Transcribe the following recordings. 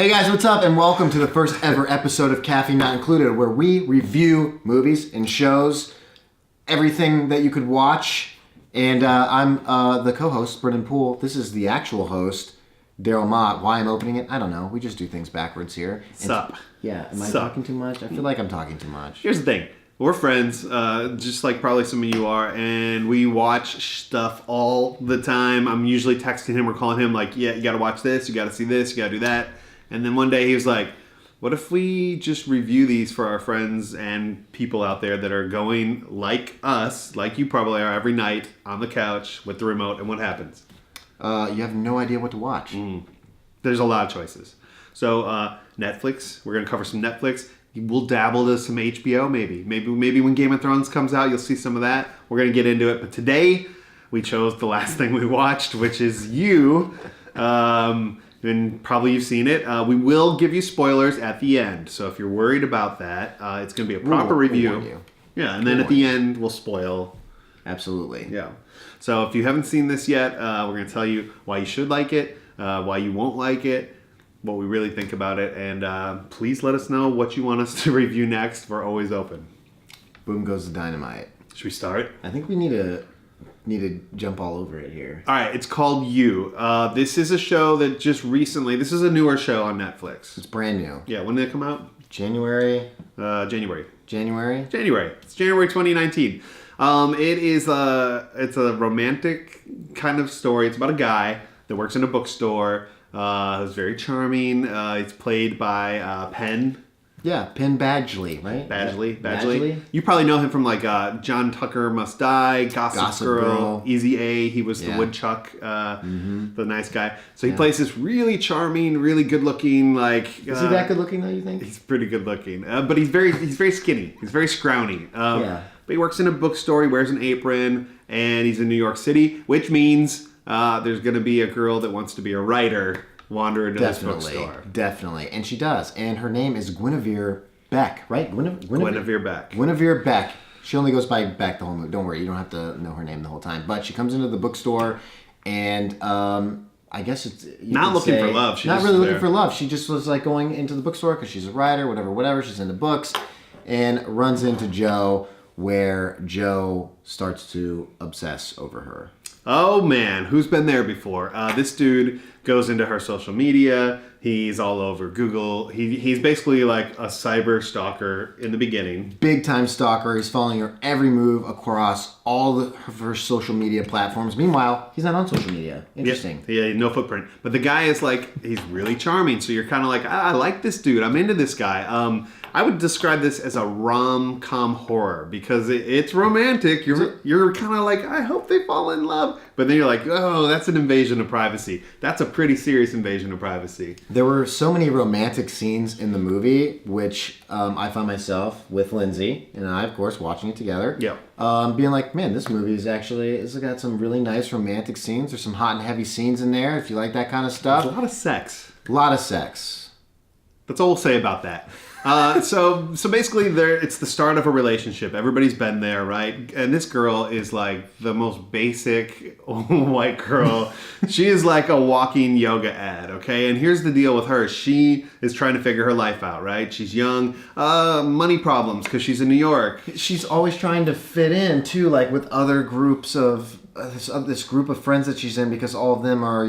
Hey guys, what's up? And welcome to the first ever episode of Caffeine Not Included, where we review movies and shows, everything that you could watch. And I'm the co-host, Brennan Poole. This is the actual host, Daryl Mott. Why I'm opening it? I don't know. We just do things backwards here. Sup? Yeah, am I talking too much? I feel like I'm talking too much. Here's the thing. We're friends, just like probably some of you are, and we watch stuff all the time. I'm usually texting him or calling him like, yeah, you gotta watch this, you gotta see this, you gotta do that. And then one day he was like, what if we just review these for our friends and people out there that are going like us, like you probably are, every night on the couch with the remote, and what happens? You have no idea what to watch. There's a lot of choices. So Netflix, we're going to cover some Netflix. We'll dabble to some HBO maybe. Maybe when Game of Thrones comes out, you'll see some of that. We're going to get into it. But today, we chose the last thing we watched, which is You. And probably you've seen it. We will give you spoilers at the end. So if you're worried about that, it's going to be a proper review. Yeah, and then at the end, we'll spoil. Absolutely. Yeah. So if you haven't seen this yet, we're going to tell you why you should like it, why you won't like it, what we really think about it, and please let us know what you want us to review next. We're always open. Boom goes the dynamite. Should we start? I think we need to jump all over it here. All right, it's called You. This is a show that just recently, this is a newer show on Netflix. It's brand new. Yeah, when did it come out? January? January. January? January. It's January 2019. It's a romantic kind of story. It's about a guy that works in a bookstore. Who's very charming. It's played by Penn. Yeah, Penn Badgley, right? Badgley. You probably know him from like John Tucker Must Die, Gossip Girl, Easy A. He was the woodchuck, the nice guy. So he plays this really charming, really good looking. Like is he that good looking though? You think? He's pretty good looking, but he's very skinny. He's very scrawny. But he works in a bookstore. He wears an apron, and he's in New York City, which means there's going to be a girl that wants to be a writer. Wander into this bookstore. Definitely. And she does. And her name is Guinevere Beck, right? Guinevere Beck. Guinevere Beck. She only goes by Beck the whole movie. Don't worry, you don't have to know her name the whole time. But she comes into the bookstore and I guess it's... Not looking for love. She's not really looking for love. She just was like going into the bookstore because she's a writer, whatever. She's into books and runs into Joe where Joe starts to obsess over her. Oh man, who's been there before? This dude goes into her social media. He's all over Google. He's basically like a cyber stalker in the beginning. Big time stalker. He's following her every move across all of her social media platforms. Meanwhile, he's not on social media. Interesting. Yeah, no footprint. But the guy is like, he's really charming. So you're kind of like, I like this dude. I'm into this guy. I would describe this as a rom-com horror because it's romantic. You're kind of like, I hope they fall in love. But then you're like, oh, that's an invasion of privacy. That's a pretty serious invasion of privacy. There were so many romantic scenes in the movie, which I found myself with Lindsay and I, of course, watching it together. Yeah. Being like, man, this movie it's got some really nice romantic scenes. There's some hot and heavy scenes in there if you like that kind of stuff. There's a lot of sex. A lot of sex. That's all we'll say about that. So basically, it's the start of a relationship. Everybody's been there, right? And this girl is like the most basic white girl. She is like a walking yoga ad, okay? And here's the deal with her. She is trying to figure her life out, right? She's young, money problems because she's in New York. She's always trying to fit in, too, like with other groups of... this group of friends that she's in because all of them are,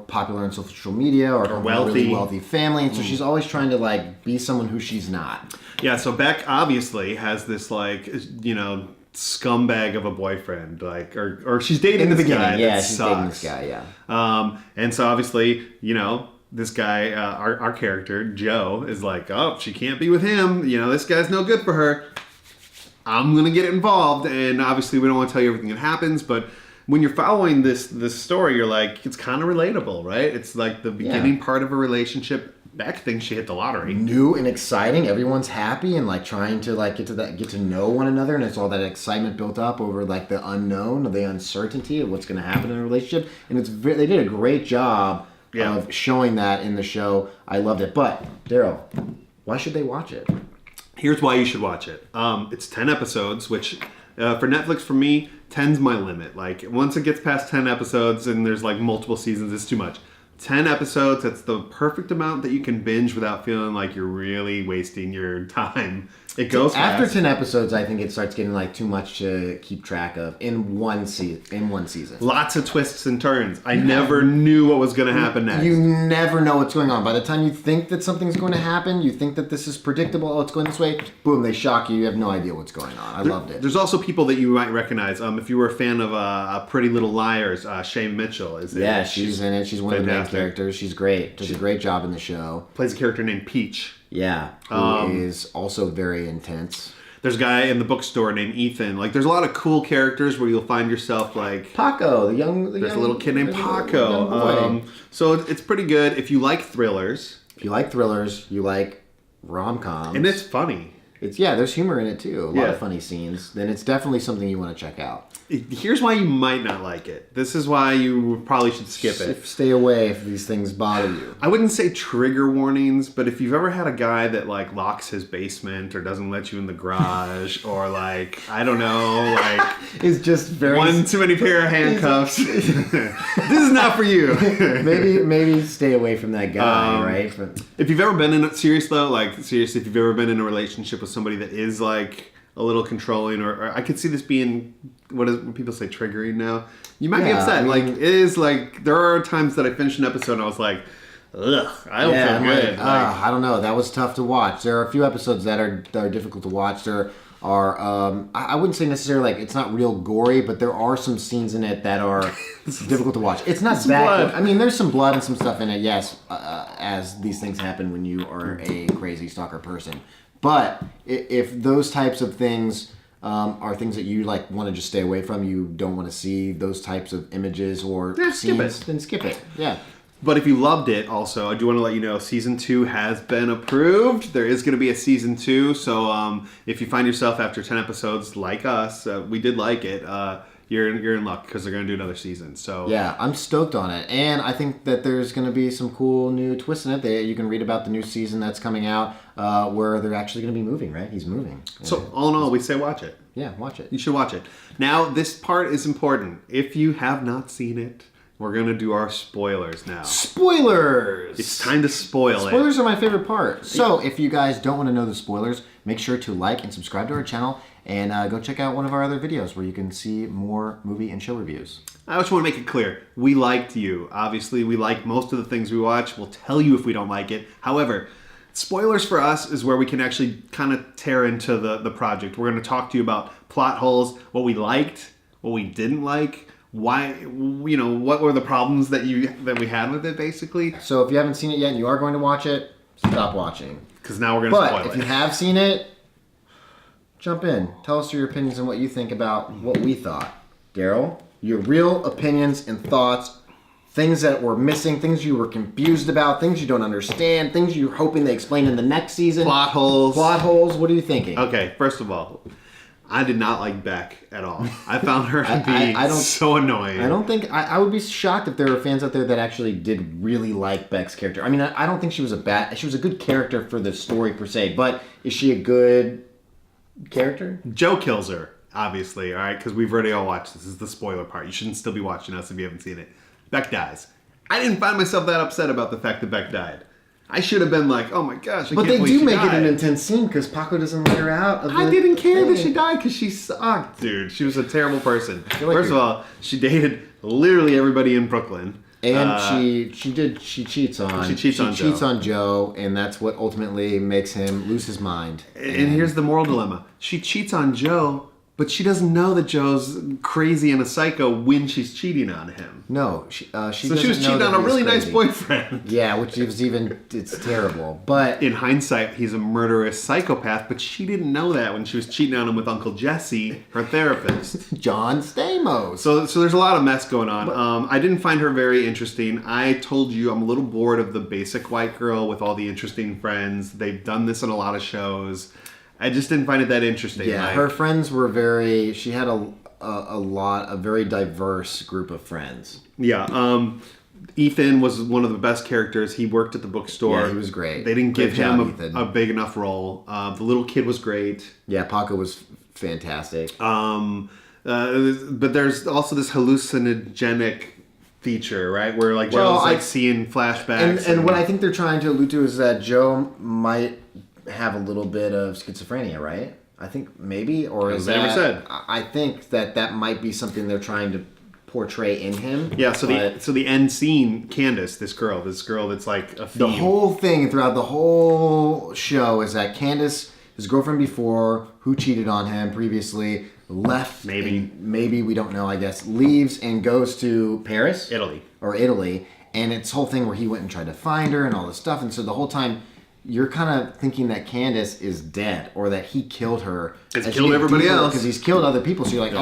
popular on social media or wealthy. A really wealthy family. And so she's always trying to, like, be someone who she's not. Yeah, so Beck obviously has this, like, scumbag of a boyfriend. Like, or she's dating this guy. Yeah, she's dating this guy, yeah. And so obviously, this guy, our character, Joe, is like, oh, she can't be with him. This guy's no good for her. I'm going to get involved. And obviously we don't want to tell you everything that happens, but... when you're following this story, you're like, it's kind of relatable, right? It's like the beginning part of a relationship. Beck thinks she hit the lottery. New and exciting. Everyone's happy and like trying to like get to know one another, and it's all that excitement built up over like the unknown, the uncertainty of what's going to happen in a relationship. And they did a great job of showing that in the show. I loved it. But Daryl, why should they watch it? Here's why you should watch it. It's 10 episodes, which for Netflix, for me, 10's my limit. Like, once it gets past 10 episodes and there's like multiple seasons, it's too much. 10 episodes, that's the perfect amount that you can binge without feeling like you're really wasting your time. It goes fast. After 10 episodes, I think it starts getting like too much to keep track of in one season. Lots of twists and turns. I never knew what was going to happen next. You never know what's going on. By the time you think that something's going to happen, you think that this is predictable, oh, it's going this way, boom, they shock you. You have no idea what's going on. I loved it. There's also people that you might recognize. If you were a fan of Pretty Little Liars, Shay Mitchell is in it. Yeah, she's in it. She's one of the main fantastic. characters. She's great. Does a great job in the show. Plays a character named Peach. Yeah, who is also very intense. There's a guy in the bookstore named Ethan. Like, there's a lot of cool characters where you'll find yourself like Paco, there's a little kid named Paco. So it's pretty good if you like thrillers. If you like thrillers, you like rom-coms. And it's funny. There's humor in it too. A lot of funny scenes. Then it's definitely something you want to check out. Here's why you might not like it. This is why you probably should skip it. Stay away if these things bother you. I wouldn't say trigger warnings, but if you've ever had a guy that like locks his basement or doesn't let you in the garage or like, I don't know, like it's just very one too many pair of handcuffs. This is not for you. maybe stay away from that guy, right? But if you've ever been in seriously, if you've ever been in a relationship with somebody that is like a little controlling, or I could see this being what people say triggering now. You might be upset. It is like there are times that I finished an episode and I was like, ugh, I don't feel good. I don't know. That was tough to watch. There are a few episodes that are difficult to watch. There are I wouldn't say necessarily like it's not real gory, but there are some scenes in it that are difficult to watch. It's not that. I mean, there's some blood and some stuff in it. Yes, as these things happen when you are a crazy stalker person. But if those types of things are things that you like want to just stay away from, you don't want to see those types of images or scenes, then skip it. Yeah. But if you loved it, also, I do want to let you know, season 2 has been approved. There is going to be a season 2. So if you find yourself after 10 episodes like us, we did like it. You're in luck because they're going to do another season. So yeah, I'm stoked on it, and I think that there's going to be some cool new twists in it. You can read about the new season that's coming out, where they're actually going to be moving. Right, he's moving. So all in all, we say watch it. Yeah, watch it. You should watch it. Now, this part is important. If you have not seen it, we're going to do our spoilers now. Spoilers! It's time to spoil it. Spoilers are my favorite part. So if you guys don't want to know the spoilers, make sure to like and subscribe to our channel. And go check out one of our other videos where you can see more movie and show reviews. I just want to make it clear. We liked you. Obviously, we like most of the things we watch. We'll tell you if we don't like it. However, spoilers for us is where we can actually kind of tear into the project. We're going to talk to you about plot holes, what we liked, what we didn't like, why, what were the problems that we had with it, basically. So if you haven't seen it yet and you are going to watch it, stop watching. Because now we're going to spoil it. But if you have seen it, jump in. Tell us your opinions and what you think about what we thought. Daryl, your real opinions and thoughts, things that were missing, things you were confused about, things you don't understand, things you're hoping they explain in the next season. Plot holes. Plot holes, what are you thinking? Okay, first of all, I did not like Beck at all. I found her to be so annoying. I don't think... I would be shocked if there were fans out there that actually did really like Beck's character. I mean, I don't think she was a good character for the story per se, but is she a good character? Joe kills her, obviously, all right? Because we've already all watched this. This is the spoiler part. You shouldn't still be watching us if you haven't seen it. Beck dies. I didn't find myself that upset about the fact that Beck died. I should have been like, oh my gosh, I can't believe she died. But they do make it an intense scene because Paco doesn't let her out. I didn't care that she died because she sucked, dude. She was a terrible person. First of all, she dated literally everybody in Brooklyn. And she cheats on Joe, and that's what ultimately makes him lose his mind. And here's the moral dilemma. She cheats on Joe, but she doesn't know that Joe's crazy and a psycho when she's cheating on him. No, she so she was cheating on a really nice boyfriend. Yeah, which is it's terrible. But in hindsight, he's a murderous psychopath, but she didn't know that when she was cheating on him with Uncle Jesse, her therapist. John Stamos. So there's a lot of mess going on. I didn't find her very interesting. I told you I'm a little bored of the basic white girl with all the interesting friends. They've done this in a lot of shows. I just didn't find it that interesting. Yeah, her friends were she had a very diverse group of friends. Yeah, Ethan was one of the best characters. He worked at the bookstore. Yeah, he was great. They didn't give him a big enough role. The little kid was great. Yeah, Paco was fantastic. But there's also this hallucinogenic feature, right? Where like Well, Joe's like seeing flashbacks. And what I think they're trying to allude to is that Joe might have a little bit of schizophrenia, right? I think maybe, or is that? Never said. I think that might be something they're trying to portray in him. Yeah. So the end scene, Candace, this girl that's like a theme. The whole thing throughout the whole show is that Candace, his girlfriend before, who cheated on him previously, left. Maybe we don't know. I guess leaves and goes to Paris, Italy, and it's whole thing where he went and tried to find her and all this stuff. And so the whole time, you're kind of thinking that Candace is dead or that he killed her. He's killed everybody else. Because he's killed other people. So you're like,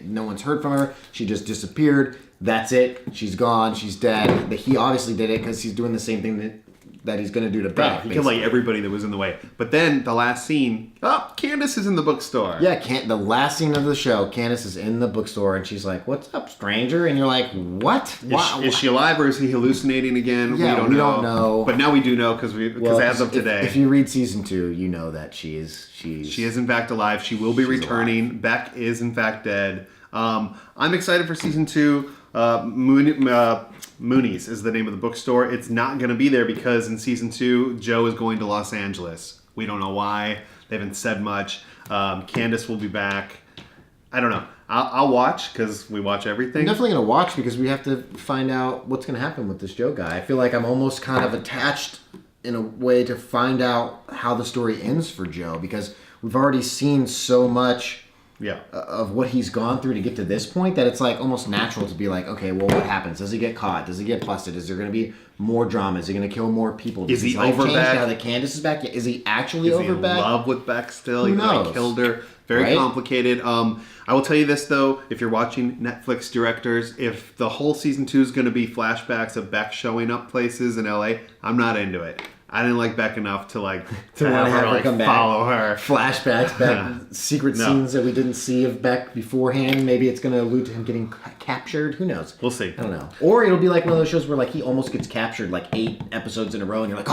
no one's heard from her. She just disappeared. That's it. She's gone. She's dead. He obviously did it because he's doing the same thing that he's going to do to Beth. He killed like everybody that was in the way. But then the last scene, Candace is in the bookstore. Yeah, the last scene of the show, Candace is in the bookstore and she's like, "What's up, stranger?" And you're like, "What? Is she alive or is he hallucinating again?" Yeah, we don't know. But now we do know because as of today, if you read season 2, you know that she is in fact alive. She will be returning. Alive. Beck is in fact dead. I'm excited for season 2. Mooney's is the name of the bookstore. It's not going to be there because in season 2, Joe is going to Los Angeles. We don't know why. They haven't said much. Candace will be back. I don't know. I'll watch because we watch everything. I'm definitely going to watch because we have to find out what's going to happen with this Joe guy. I feel like I'm almost kind of attached in a way to find out how the story ends for Joe because we've already seen so much of what he's gone through to get to this point that it's like almost natural to be like, okay, well, what happens? Does he get caught? Does he get busted? Is there going to be more drama? Is he going to kill more people? Is he over Beck? Now that Candace is back? Is he actually over Beck? Is he in love with Beck still? Who He knows? like, killed her. Very complicated. I will tell you this though, if you're watching Netflix directors, if the whole season 2 is going to be flashbacks of Beck showing up places in LA, I'm not into it. I didn't like Beck enough to have her come back. Follow her. Flashbacks, Beck, secret scenes that we didn't see of Beck beforehand. Maybe it's going to allude to him getting captured. Who knows? We'll see. I don't know. Or it'll be like one of those shows where like he almost gets captured like 8 episodes in a row, and you're like,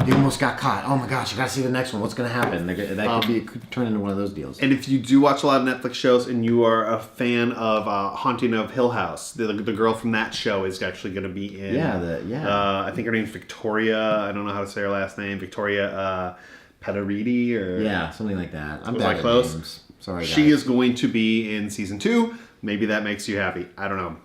he almost got caught. Oh my gosh, you got to see the next one. What's going to happen? That could turn into one of those deals. And if you do watch a lot of Netflix shows and you are a fan of Haunting of Hill House, the girl from that show is actually going to be in. I think her name's Victoria. I don't know how to say her last name. Victoria Pederiti or something like that. I'm bad at close. Names. Sorry, guys. She is going to be in season 2. Maybe that makes you happy. I don't know.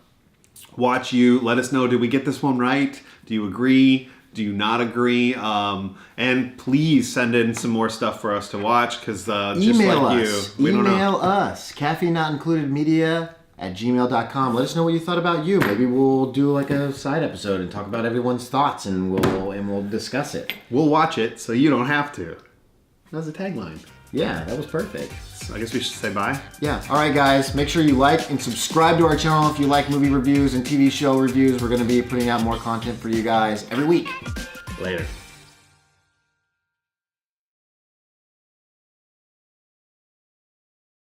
Watch you. Let us know. Did we get this one right? Do you agree? Do you not agree? And please send in some more stuff for us to watch because email us. Caffeine Not Included Media at gmail.com. Let us know what you thought about you. Maybe we'll do like a side episode and talk about everyone's thoughts and we'll discuss it. We'll watch it so you don't have to. That's the tagline. Yeah, that was perfect. So I guess we should say bye. Yeah. All right, guys. Make sure you like and subscribe to our channel if you like movie reviews and TV show reviews. We're going to be putting out more content for you guys every week. Later.